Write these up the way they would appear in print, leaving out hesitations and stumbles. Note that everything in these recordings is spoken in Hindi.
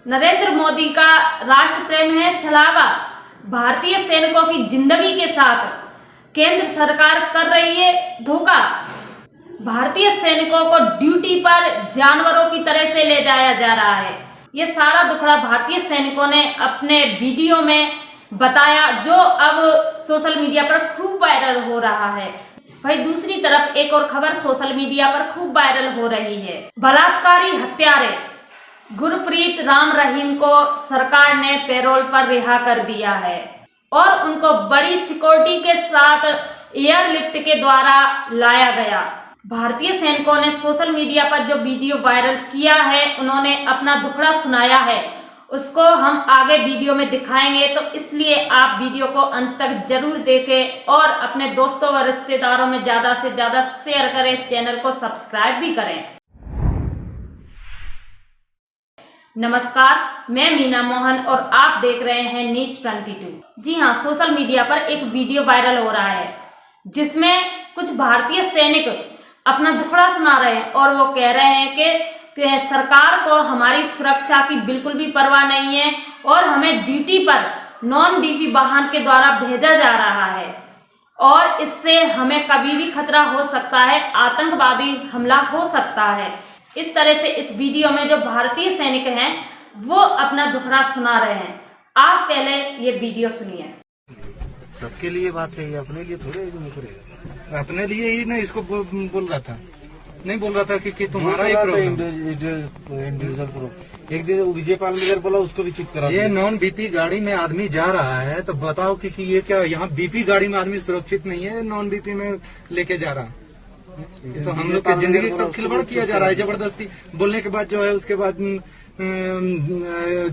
नरेंद्र मोदी का राष्ट्र प्रेम है छलावा। भारतीय सैनिकों की जिंदगी के साथ केंद्र सरकार कर रही है धोखा। भारतीय सैनिकों को ड्यूटी पर जानवरों की तरह से ले जाया जा रहा है। ये सारा दुखड़ा भारतीय सैनिकों ने अपने वीडियो में बताया, जो अब सोशल मीडिया पर खूब वायरल हो रहा है। भाई दूसरी तरफ एक और खबर सोशल मीडिया पर खूब वायरल हो रही है। बलात्कारी हत्यारे गुरप्रीत राम रहीम को सरकार ने पैरोल पर रिहा कर दिया है और उनको बड़ी सिक्योरिटी के साथ एयरलिफ्ट के द्वारा लाया गया। भारतीय सैनिकों ने सोशल मीडिया पर जो वीडियो वायरल किया है, उन्होंने अपना दुखड़ा सुनाया है, उसको हम आगे वीडियो में दिखाएंगे। तो इसलिए आप वीडियो को अंत तक जरूर देखें और अपने दोस्तों व रिश्तेदारों में ज़्यादा से ज़्यादा शेयर करें, चैनल को सब्सक्राइब भी करें। नमस्कार, मैं मीना मोहन और आप देख रहे हैं न्यूज 22। जी हाँ, सोशल मीडिया पर एक वीडियो वायरल हो रहा है जिसमें कुछ भारतीय सैनिक अपना दुखड़ा सुना रहे हैं और वो कह रहे हैं कि सरकार को हमारी सुरक्षा की बिल्कुल भी परवाह नहीं है और हमें ड्यूटी पर नॉन डीपी वाहन के द्वारा भेजा जा रहा है और इससे हमें कभी भी खतरा हो सकता है, आतंकवादी हमला हो सकता है। इस तरह से इस वीडियो में जो भारतीय सैनिक हैं वो अपना दुखड़ा सुना रहे हैं। आप पहले ये वीडियो सुनिए। सबके लिए बात है, ये अपने लिए थोड़े मुकरेगा। अपने लिए ही ना इसको बोल रहा था, नहीं बोल रहा था कि तुम्हारा ही इंडिविजुअल प्रोग्राम। एक दिन विजय पालमेकर बोला, उसको भी चुप करा। ये नॉन बीपी गाड़ी में आदमी जा रहा है तो बताओ कि ये क्या, यहाँ बीपी गाड़ी में आदमी सुरक्षित नहीं है, नॉन बीपी में लेके जा रहा। तो हम लोग की जिंदगी के साथ खिलवाड़ किया जा रहा है जबरदस्ती। बोलने के बाद जो है उसके बाद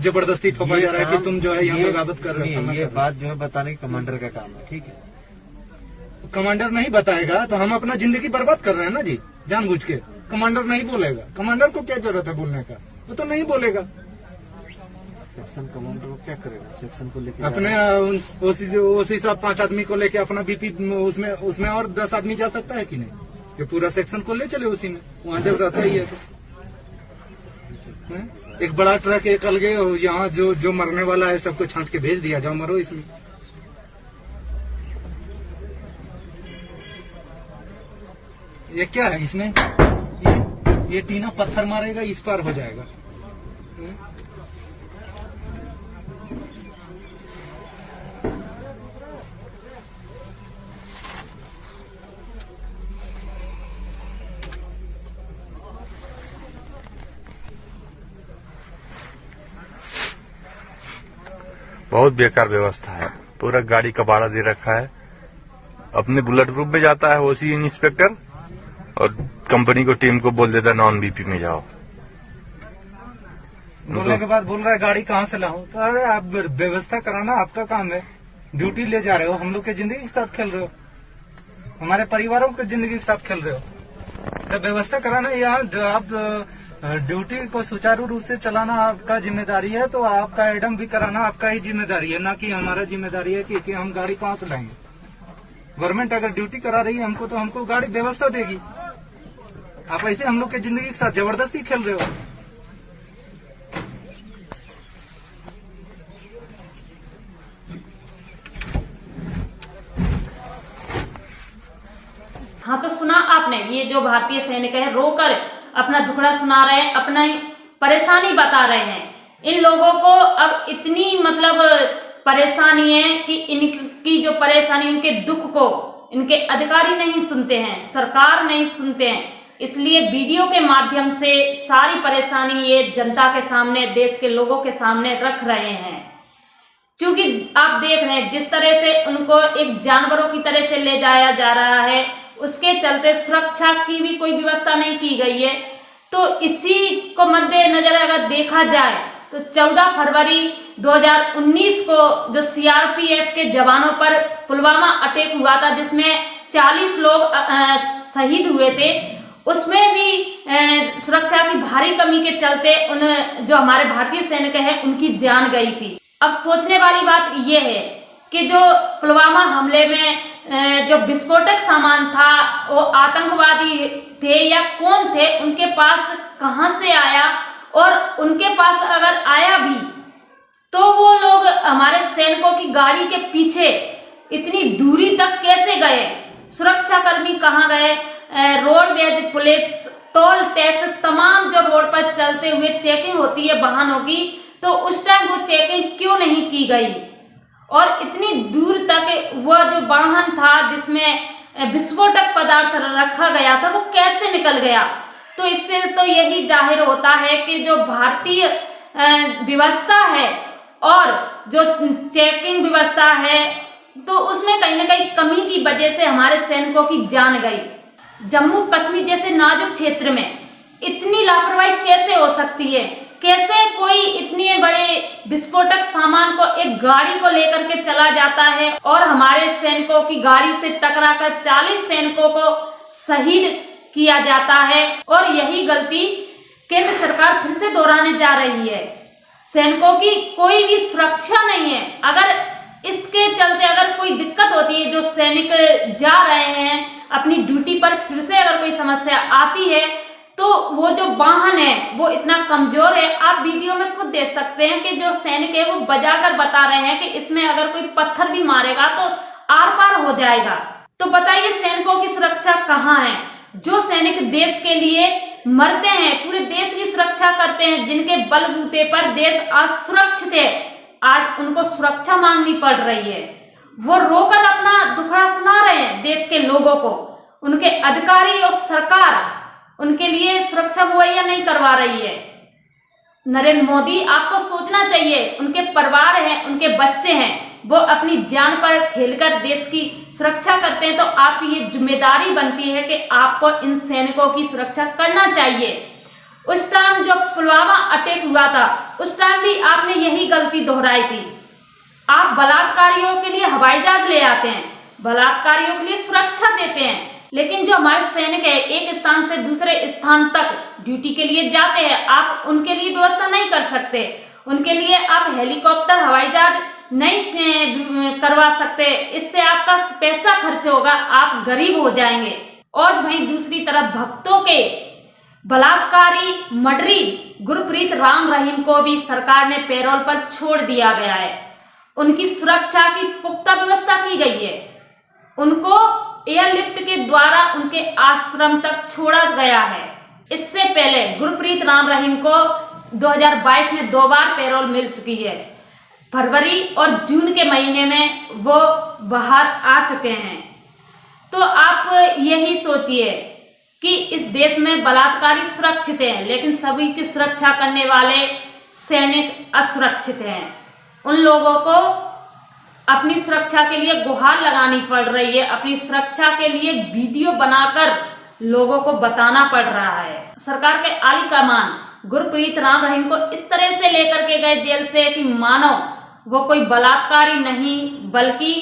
जबरदस्ती थोपा जा रहा है कि तुम जो है यहाँ पे गाबत कर रहे हो। ये बात जो है बताने की कमांडर का काम है, ठीक है। कमांडर नहीं बताएगा तो हम अपना जिंदगी बर्बाद कर रहे हैं ना जी, जानबूझ के। कमांडर नहीं बोलेगा, कमांडर को क्या जरूरत है बोलने का, वो तो नहीं बोलेगा। सेक्शन कमांडर को क्या करेगा, सेक्शन को लेकर अपने ओसी साहब 5 आदमी को लेके अपना बीपी उसमें और 10 आदमी जा सकता है कि नहीं? ये पूरा सेक्शन को ले चले उसी में, वहाँ जब रहता ही है तो एक बड़ा ट्रक एक अलगे यहाँ जो मरने वाला है सबको छांट के भेज दिया, जाओ मरो इसमें। ये क्या है इसमें, ये टीना पत्थर मारेगा, इस पार हो जाएगा। बहुत बेकार व्यवस्था है, पूरा गाड़ी कबाड़ा दे रखा है। अपने बुलेट प्रूफ में जाता है ओसी इंस्पेक्टर और कंपनी को टीम को बोल देता है नॉन बीपी में जाओ। बोलने के बाद बोल रहा है गाड़ी कहाँ से लाऊं? तो अरे आप व्यवस्था कराना आपका काम है, ड्यूटी ले जा रहे हो, हम लोग की जिंदगी के साथ खेल रहे हो, हमारे परिवारों की जिंदगी के साथ खेल रहे हो। तो व्यवस्था कराना, यहाँ आप ड्यूटी को सुचारू रूप से चलाना आपका जिम्मेदारी है, तो आपका एडम भी कराना आपका ही जिम्मेदारी है, ना कि हमारा जिम्मेदारी है कि हम गाड़ी कहाँ से लाएंगे। गवर्नमेंट अगर ड्यूटी करा रही है हमको तो हमको गाड़ी व्यवस्था देगी। आप ऐसे हम लोग की जिंदगी के साथ जबरदस्ती खेल रहे हो। हाँ, तो सुना आपने, ये जो भारतीय सैनिक है रोकर अपना दुखड़ा सुना रहे हैं, अपना परेशानी बता रहे हैं। इन लोगों को अब इतनी परेशानी है कि इनकी जो परेशानी, इनके दुख को इनके अधिकारी नहीं सुनते हैं, सरकार नहीं सुनते हैं। इसलिए वीडियो के माध्यम से सारी परेशानी ये जनता के सामने, देश के लोगों के सामने रख रहे हैं। क्योंकि आप देख रहे हैं जिस तरह से उनको एक जानवरों की तरह से ले जाया जा रहा है, उसके चलते सुरक्षा की भी कोई व्यवस्था नहीं की गई है। तो इसी को मद्देनजर अगर देखा जाए तो 14 फरवरी 2019 को जो सीआरपीएफ के जवानों पर पुलवामा अटैक हुआ था, जिसमें 40 लोग शहीद हुए थे, उसमें भी सुरक्षा की भारी कमी के चलते जो हमारे भारतीय सैनिक हैं उनकी जान गई थी। अब सोचने वाली बात यह है कि जो पुलवामा हमले में जो विस्फोटक सामान था वो आतंकवादी थे या कौन थे, उनके पास कहां से आया, और उनके पास अगर आया भी गाड़ी के पीछे इतनी दूरी तक कैसे गए? सुरक्षा कर्मी कहाँ गए? रोडवेज पुलिस, टोल टैक्स, तमाम जो रोड पर चलते हुए चेकिंग होती है वाहनों की, तो उस टाइम वो चेकिंग क्यों नहीं की गई? और इतनी दूर तक वह जो वाहन था जिसमें विस्फोटक पदार्थ रखा गया था वो कैसे निकल गया? तो इससे तो यही जाहिर होता है कि जो भारतीय व्यवस्था है और जो चेकिंग व्यवस्था है तो उसमें कहीं ना कहीं कमी की वजह से हमारे सैनिकों की जान गई। जम्मू कश्मीर जैसे नाजुक क्षेत्र में इतनी लापरवाही कैसे हो सकती है? कैसे कोई इतने बड़े विस्फोटक सामान को एक गाड़ी को लेकर के चला जाता है और हमारे सैनिकों की गाड़ी से टकराकर 40 सैनिकों को शहीद किया जाता है? और यही गलती केंद्र सरकार फिर से दोहराने जा रही है। सैनिकों की कोई भी सुरक्षा नहीं है। अगर इसके चलते अगर कोई दिक्कत होती है, जो सैनिक जा रहे हैं अपनी ड्यूटी पर, फिर से अगर कोई समस्या आती है तो वो जो वाहन है वो इतना कमजोर है। आप वीडियो में खुद देख सकते हैं कि जो सैनिक है वो बजाकर बता रहे हैं कि इसमें अगर कोई पत्थर भी मारेगा तो आर पार हो जाएगा। तो बताइए सैनिकों की सुरक्षा कहाँ है? जो सैनिक देश के लिए मरते हैं, पूरे देश की सुरक्षा करते हैं, जिनके बलबूते पर देश असुरक्षित है, आज उनको सुरक्षा मांगनी पड़ रही है। वो रोकर अपना दुखड़ा सुना रहे हैं देश के लोगों को। उनके अधिकारी और सरकार उनके लिए सुरक्षा मुहैया नहीं करवा रही है। नरेंद्र मोदी, आपको सोचना चाहिए, उनके परिवार हैं, उनके बच्चे हैं, वो अपनी जान पर खेलकर देश की सुरक्षा करते हैं, तो आपकी ये जिम्मेदारी बनती है कि आपको इन सैनिकों की सुरक्षा करना चाहिए। उस टाइम जो पुलवामा अटैक हुआ था उस टाइम भी आपने यही गलती दोहराई थी। आप बलात्कारियों के लिए हवाई जहाज ले आते हैं, बलात्कारियों के लिए सुरक्षा देते हैं, लेकिन जो हमारे सैनिक है एक स्थान से दूसरे स्थान तक ड्यूटी के लिए जाते हैं, आप उनके लिए व्यवस्था नहीं कर सकते। उनके लिए आप हेलीकॉप्टर, हवाई जहाज नहीं करवा सकते। इससे आपका पैसा खर्च होगा, आप गरीब हो जाएंगे। और वहीं दूसरी तरफ भक्तों के बलात्कारी मर्डरी गुरप्रीत राम रहीम को भी सरकार ने पैरोल पर छोड़ दिया गया है। उनकी सुरक्षा की पुख्ता व्यवस्था की गई है। उनको एयरलिफ्ट के द्वारा उनके आश्रम तक छोड़ा गया है। इससे पहले गुरप्रीत राम रहीम को 2022 में 2 बार पैरोल मिल चुकी है। फरवरी और जून के महीने में वो बाहर आ चुके हैं। तो आप यही सोचिए कि इस देश में बलात्कारी सुरक्षित हैं, लेकिन सभी की सुरक्षा करने वाले सैनिक असुरक्षित हैं। उन लोगों को अपनी सुरक्षा के लिए गुहार लगानी पड़ रही है, अपनी सुरक्षा के लिए वीडियो बनाकर लोगों को बताना पड़ रहा है। सरकार के आली कमान गुरप्रीत राम रहीम को इस तरह से लेकर के गए जेल से कि मानो वो कोई बलात्कारी नहीं बल्कि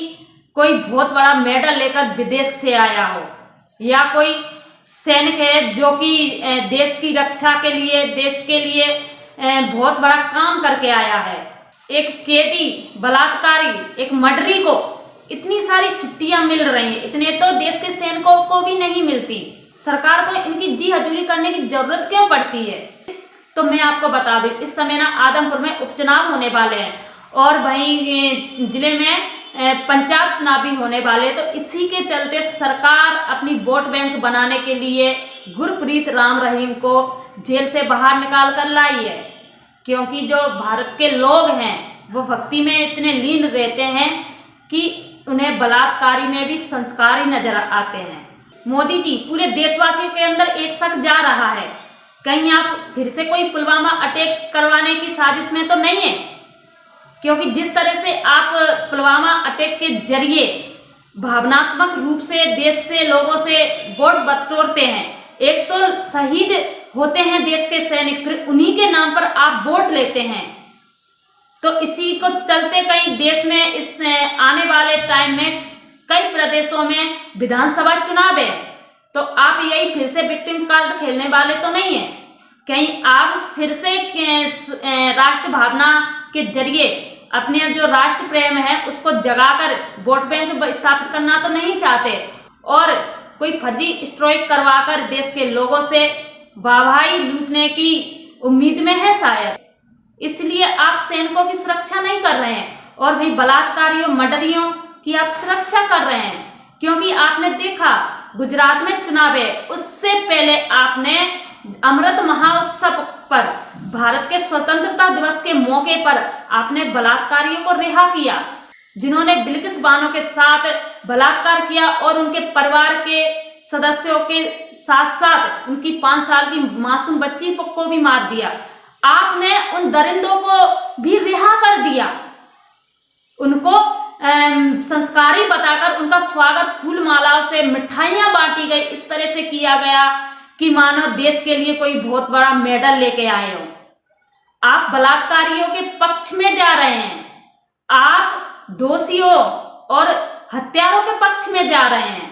कोई बहुत बड़ा मेडल लेकर विदेश से आया हो, या कोई सैनिक है जो कि देश की रक्षा के लिए, देश के लिए बहुत बड़ा काम करके आया है। एक कैदी, बलात्कारी, एक मर्डरी को इतनी सारी छुट्टियां मिल रही हैं, इतने तो देश के सैनिकों को भी नहीं मिलती। सरकार को इनकी जी हजूरी करने की जरूरत क्यों पड़ती है? तो मैं आपको बता दूं, इस समय ना आदमपुर में उपचुनाव होने वाले हैं और वहीं जिले में पंचायत चुनाव भी होने वाले, तो इसी के चलते सरकार अपनी वोट बैंक बनाने के लिए गुरप्रीत राम रहीम को जेल से बाहर निकाल कर लाई है। क्योंकि जो भारत के लोग हैं वो भक्ति में इतने लीन रहते हैं कि उन्हें बलात्कारी में भी संस्कार ही नजर आते हैं। मोदी जी, पूरे देशवासियों के अंदर एक शक जा रहा है, कहीं आप फिर से कोई पुलवामा अटैक करवाने की साजिश में तो नहीं है? क्योंकि जिस तरह से आप पुलवामा अटैक के जरिए भावनात्मक रूप से देश से, लोगों से वोट बटोरते हैं, एक तो शहीद होते हैं देश के सैनिक, फिर उन्हीं के नाम पर आप वोट लेते हैं। तो इसी को चलते कई देश में इस आने वाले टाइम में कई प्रदेशों में विधानसभा चुनाव है, तो आप यही फिर से विक्टिम कार्ड खेलने वाले तो नहीं है? कहीं आप फिर से राष्ट्र भावना के जरिए अपने जो राष्ट्र प्रेम है उसको जगाकर वोट बैंक स्थापित करना तो नहीं चाहते और कोई फर्जी स्ट्राइक करवाकर देश के लोगों से वाहवाही लूटने की उम्मीद में है शायद, इसलिए आप सैनिकों की सुरक्षा नहीं कर रहे हैं। और भाई बलात्कारियों मर्डरियों की आप सुरक्षा कर रहे हैं। क्योंकि आपने देखा गुजरात में चुनाव है, उससे पहले आपने अमृत महोत्सव पर भारत के स्वतंत्रता दिवस के मौके पर आपने बलात्कारियों को रिहा किया, जिन्होंने बिल्किस बानो के साथ बलात्कार किया और उनके परिवार के सदस्यों के साथ साथ उनकी 5 साल की मासूम बच्ची को भी मार दिया। आपने उन दरिंदों को भी रिहा कर दिया, उनको संस्कारी बताकर उनका स्वागत फूल मालाओं से, मिठाइयां बांटी गई, इस तरह से किया गया कि मानो देश के लिए कोई बहुत बड़ा मेडल लेके आए हो। आप बलात्कारियों के पक्ष में जा रहे हैं, आप दोषियों और हत्यारों के पक्ष में जा रहे हैं,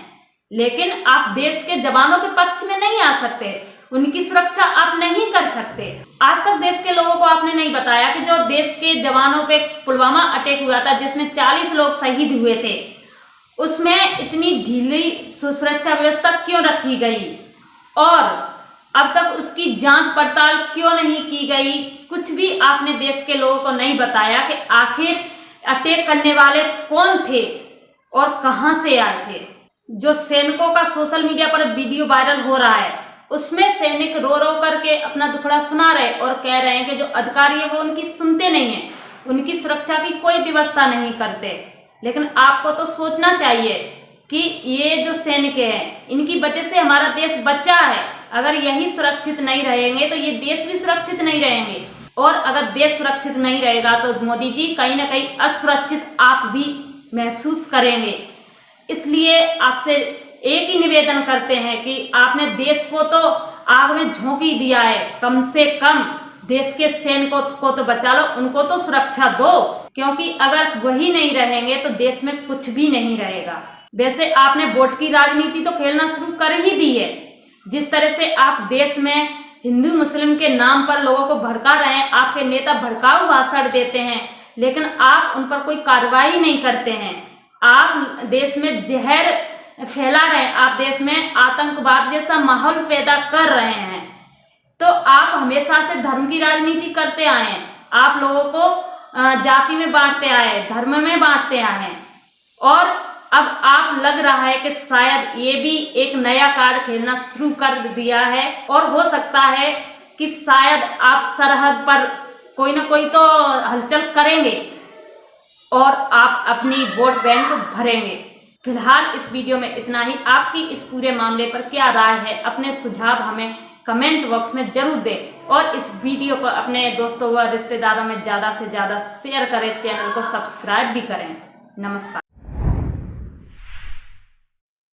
लेकिन आप देश के जवानों के पक्ष में नहीं आ सकते, उनकी सुरक्षा आप नहीं कर सकते। आज तक देश के लोगों को आपने नहीं बताया कि जो देश के जवानों पे पुलवामा अटैक हुआ था, जिसमें 40 लोग शहीद हुए थे, उसमें इतनी ढीली सुरक्षा व्यवस्था क्यों रखी गई और अब तक उसकी जांच पड़ताल क्यों नहीं की गई। कुछ भी आपने देश के लोगों को नहीं बताया कि आखिर अटैक करने वाले कौन थे और कहां से आए थे। जो सैनिकों का सोशल मीडिया पर वीडियो वायरल हो रहा है, उसमें सैनिक रो रो करके अपना दुखड़ा सुना रहे और कह रहे हैं कि जो अधिकारी है वो उनकी सुनते नहीं है, उनकी सुरक्षा की कोई व्यवस्था नहीं करते। लेकिन आपको तो सोचना चाहिए कि ये जो सैनिक हैं, इनकी वजह से हमारा देश बचा है। अगर यही सुरक्षित नहीं रहेंगे तो ये देश भी सुरक्षित नहीं रहेंगे, और अगर देश सुरक्षित नहीं रहेगा तो मोदी जी कहीं ना कहीं असुरक्षित आप भी महसूस करेंगे। इसलिए आपसे एक ही निवेदन करते हैं कि आपने देश को तो आग में झोंक ही दिया है, कम से कम देश के सैनिकों को तो बचा लो, उनको तो सुरक्षा दो, क्योंकि अगर वही नहीं रहेंगे तो देश में कुछ भी नहीं रहेगा। वैसे आपने वोट की राजनीति तो खेलना शुरू कर ही दी है। जिस तरह से आप देश में हिंदू मुस्लिम के नाम पर लोगों को भड़का रहे हैं, आपके नेता भड़काऊ भाषण देते हैं, लेकिन आप उन पर कोई कार्रवाई नहीं करते हैं। आप देश में जहर फैला रहे हैं, आप देश में आतंकवाद जैसा माहौल पैदा कर रहे हैं। तो आप हमेशा से धर्म की राजनीति करते आए हैं, आप लोगों को जाति में बांटते आए, धर्म में बांटते आए हैं, और अब आप लग रहा है कि शायद ये भी एक नया कार्ड खेलना शुरू कर दिया है, और हो सकता है कि शायद आप सरहद पर कोई ना कोई तो हलचल करेंगे और आप अपनी वोट बैंक भरेंगे। फिलहाल इस वीडियो में इतना ही। आपकी इस पूरे मामले पर क्या राय है, अपने सुझाव हमें कमेंट बॉक्स में जरूर दें, और इस वीडियो को अपने दोस्तों व रिश्तेदारों में ज़्यादा से ज़्यादा शेयर करें, चैनल को सब्सक्राइब भी करें। नमस्कार।